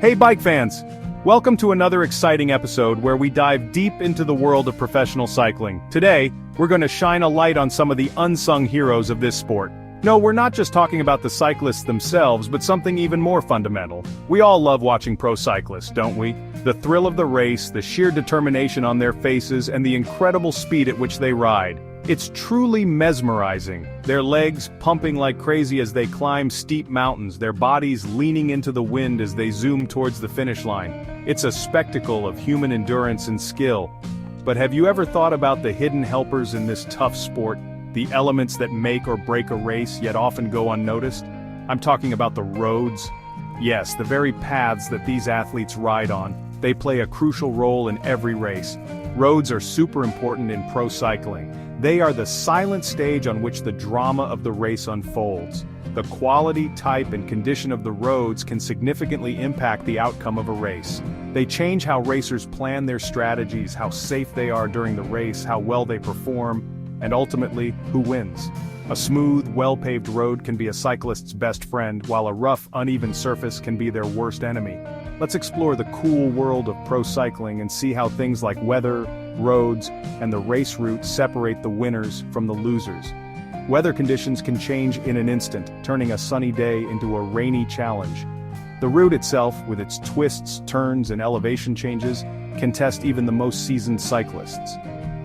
Hey bike fans! Welcome to another exciting episode where we dive deep into the world of professional cycling. Today, we're going to shine a light on some of the unsung heroes of this sport. No, we're not just talking about the cyclists themselves, but something even more fundamental. We all love watching pro cyclists, don't we? The thrill of the race, the sheer determination on their faces, and the incredible speed at which they ride. It's truly mesmerizing, their legs pumping like crazy as they climb steep mountains, their bodies leaning into the wind as they zoom towards the finish line. It's a spectacle of human endurance and skill. But have you ever thought about the hidden helpers in this tough sport? The elements that make or break a race yet often go unnoticed? I'm talking about the roads. Yes, the very paths that these athletes ride on. They play a crucial role in every race. Roads are super important in pro cycling. They are the silent stage on which the drama of the race unfolds. The quality, type, and condition of the roads can significantly impact the outcome of a race. They change how racers plan their strategies, how safe they are during the race, how well they perform, and ultimately, who wins. A smooth, well-paved road can be a cyclist's best friend, while a rough, uneven surface can be their worst enemy. Let's explore the cool world of pro cycling and see how things like weather, roads, and the race route separate the winners from the losers. Weather conditions can change in an instant, turning a sunny day into a rainy challenge. The route itself, with its twists, turns, and elevation changes, can test even the most seasoned cyclists.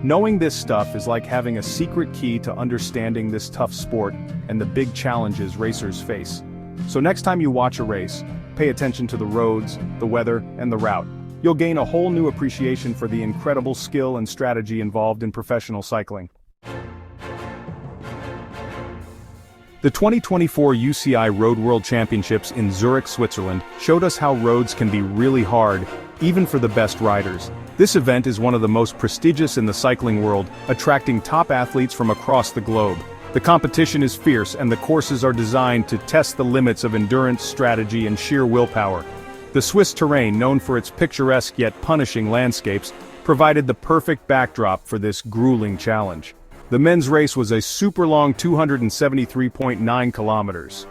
Knowing this stuff is like having a secret key to understanding this tough sport and the big challenges racers face. So next time you watch a race, pay attention to the roads, the weather, and the route. You'll gain a whole new appreciation for the incredible skill and strategy involved in professional cycling. The 2024 UCI Road World Championships in Zurich, Switzerland, showed us how roads can be really hard, even for the best riders. This event is one of the most prestigious in the cycling world, attracting top athletes from across the globe. The competition is fierce and the courses are designed to test the limits of endurance, strategy, and sheer willpower. The Swiss terrain, known for its picturesque yet punishing landscapes, provided the perfect backdrop for this grueling challenge. The men's race was a super long 273.9 kilometers.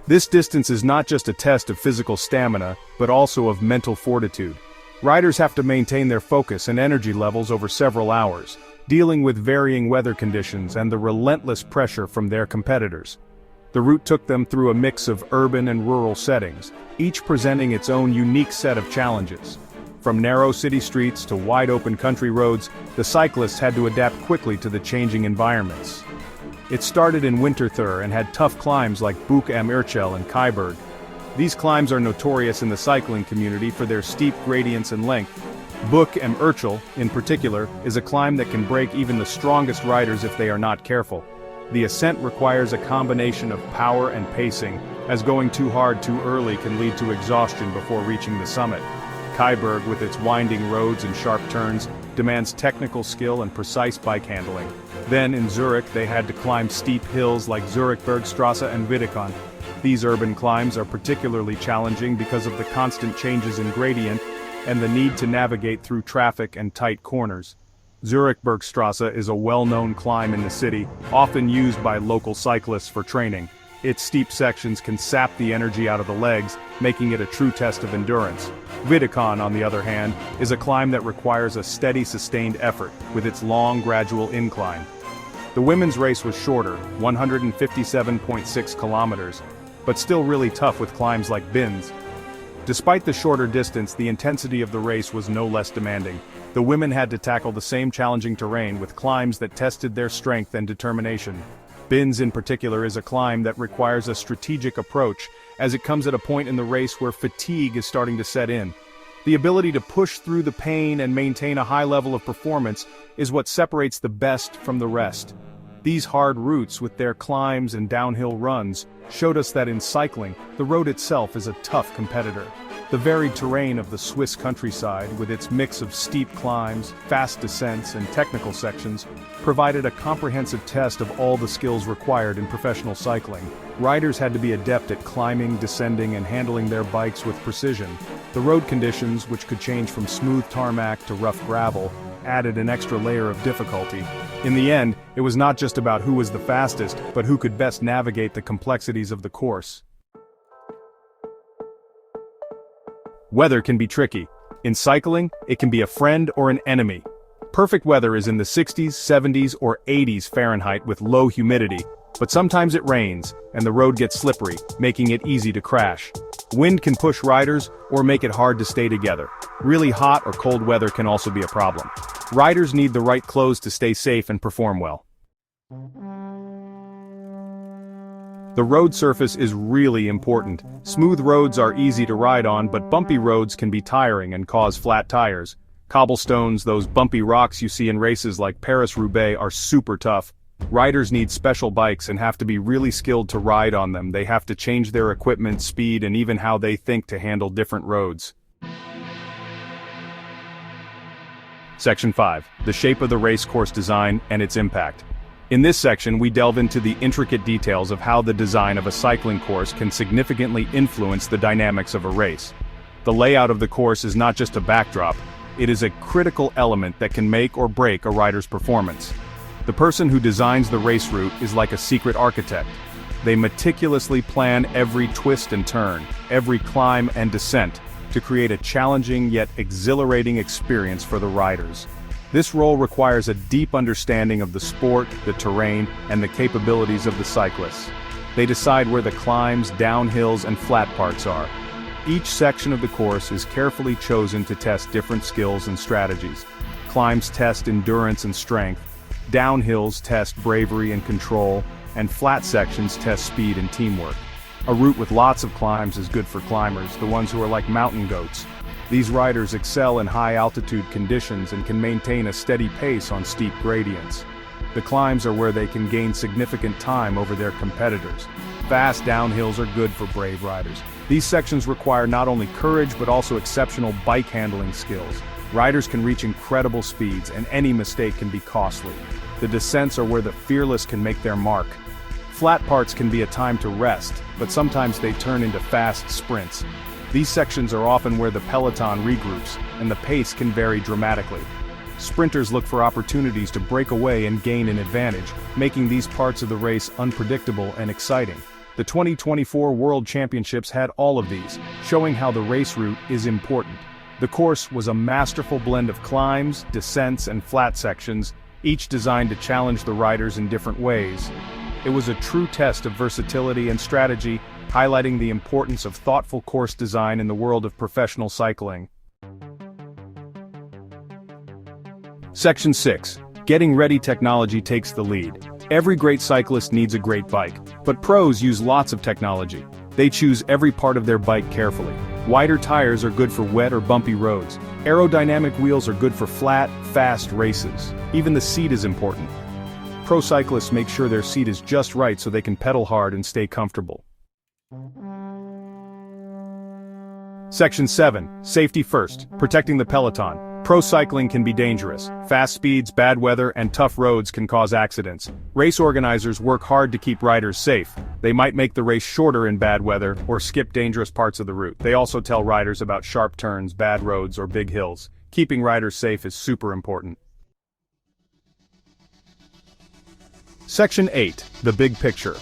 This distance is not just a test of physical stamina, but also of mental fortitude. Riders have to maintain their focus and energy levels over several hours, dealing with varying weather conditions and the relentless pressure from their competitors. The route took them through a mix of urban and rural settings, each presenting its own unique set of challenges. From narrow city streets to wide-open country roads, the cyclists had to adapt quickly to the changing environments. It started in Winterthur and had tough climbs like Buch am Urchel and Keiberg. These climbs are notorious in the cycling community for their steep gradients and length. Buch am Urchel, in particular, is a climb that can break even the strongest riders if they are not careful. The ascent requires a combination of power and pacing, as going too hard too early can lead to exhaustion before reaching the summit. Keiberg, with its winding roads and sharp turns, demands technical skill and precise bike handling. Then, in Zurich, they had to climb steep hills like Zurichbergstrasse and Wiedekon. These urban climbs are particularly challenging because of the constant changes in gradient and the need to navigate through traffic and tight corners. Zurichbergstrasse is a well-known climb in the city, often used by local cyclists for training. Its steep sections can sap the energy out of the legs, making it a true test of endurance. Wiedekon, on the other hand, is a climb that requires a steady, sustained effort, with its long, gradual incline. The women's race was shorter, 157.6 kilometers, but still really tough with climbs like Binz. Despite the shorter distance, the intensity of the race was no less demanding. The women had to tackle the same challenging terrain with climbs that tested their strength and determination. Binz in particular is a climb that requires a strategic approach, as it comes at a point in the race where fatigue is starting to set in. The ability to push through the pain and maintain a high level of performance is what separates the best from the rest. These hard routes, with their climbs and downhill runs, showed us that in cycling, the road itself is a tough competitor. The varied terrain of the Swiss countryside, with its mix of steep climbs, fast descents, and technical sections, provided a comprehensive test of all the skills required in professional cycling. Riders had to be adept at climbing, descending, and handling their bikes with precision. The road conditions, which could change from smooth tarmac to rough gravel, added an extra layer of difficulty. In the end, it was not just about who was the fastest, but who could best navigate the complexities of the course. Weather can be tricky. In cycling, it can be a friend or an enemy. Perfect weather is in the 60s, 70s, or 80s Fahrenheit with low humidity, but sometimes it rains, and the road gets slippery, making it easy to crash. Wind can push riders, or make it hard to stay together. Really hot or cold weather can also be a problem. Riders need the right clothes to stay safe and perform well. The road surface is really important. Smooth roads are easy to ride on, but bumpy roads can be tiring and cause flat tires. Cobblestones, those bumpy rocks you see in races like Paris-Roubaix, are super tough. Riders need special bikes and have to be really skilled to ride on them. They have to change their equipment, speed, and even how they think to handle different roads. Section 5. The shape of the race course design and its impact. In this section, we delve into the intricate details of how the design of a cycling course can significantly influence the dynamics of a race. The layout of the course is not just a backdrop, it is a critical element that can make or break a rider's performance. The person who designs the race route is like a secret architect. They meticulously plan every twist and turn, every climb and descent, to create a challenging yet exhilarating experience for the riders. This role requires a deep understanding of the sport, the terrain, and the capabilities of the cyclists. They decide where the climbs, downhills, and flat parts are. Each section of the course is carefully chosen to test different skills and strategies. Climbs test endurance and strength, downhills test bravery and control, and flat sections test speed and teamwork. A route with lots of climbs is good for climbers, the ones who are like mountain goats. These riders excel in high-altitude conditions and can maintain a steady pace on steep gradients. The climbs are where they can gain significant time over their competitors. Fast downhills are good for brave riders. These sections require not only courage but also exceptional bike handling skills. Riders can reach incredible speeds, and any mistake can be costly. The descents are where the fearless can make their mark. Flat parts can be a time to rest, but sometimes they turn into fast sprints. These sections are often where the peloton regroups, and the pace can vary dramatically. Sprinters look for opportunities to break away and gain an advantage, making these parts of the race unpredictable and exciting. The 2024 World Championships had all of these, showing how the race route is important. The course was a masterful blend of climbs, descents, and flat sections, each designed to challenge the riders in different ways. It was a true test of versatility and strategy, highlighting the importance of thoughtful course design in the world of professional cycling. Section 6. Getting ready technology takes the lead. Every great cyclist needs a great bike, but pros use lots of technology. They choose every part of their bike carefully. Wider tires are good for wet or bumpy roads. Aerodynamic wheels are good for flat, fast races. Even the seat is important. Pro cyclists make sure their seat is just right so they can pedal hard and stay comfortable. Section 7. Safety first. Protecting the peloton. Pro cycling can be dangerous. Fast speeds, bad weather, and tough roads can cause accidents. Race organizers work hard to keep riders safe. They might make the race shorter in bad weather, or skip dangerous parts of the route. They also tell riders about sharp turns, bad roads, or big hills. Keeping riders safe is super important. Section 8. The big picture.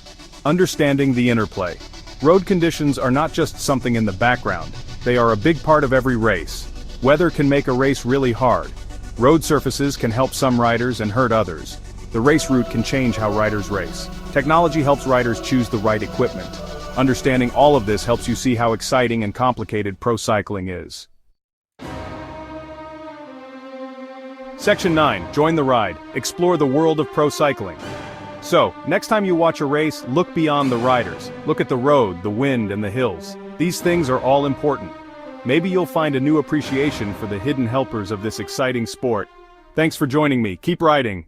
Understanding the interplay. Road conditions are not just something in the background. They are a big part of every race. Weather can make a race really hard. Road surfaces can help some riders and hurt others. The race route can change how riders race. Technology helps riders choose the right equipment. Understanding all of this helps you see how exciting and complicated pro cycling is. Section 9. Join the ride. Explore the world of pro cycling. So, next time you watch a race, look beyond the riders. Look at the road, the wind, and the hills. These things are all important. Maybe you'll find a new appreciation for the hidden helpers of this exciting sport. Thanks for joining me. Keep riding.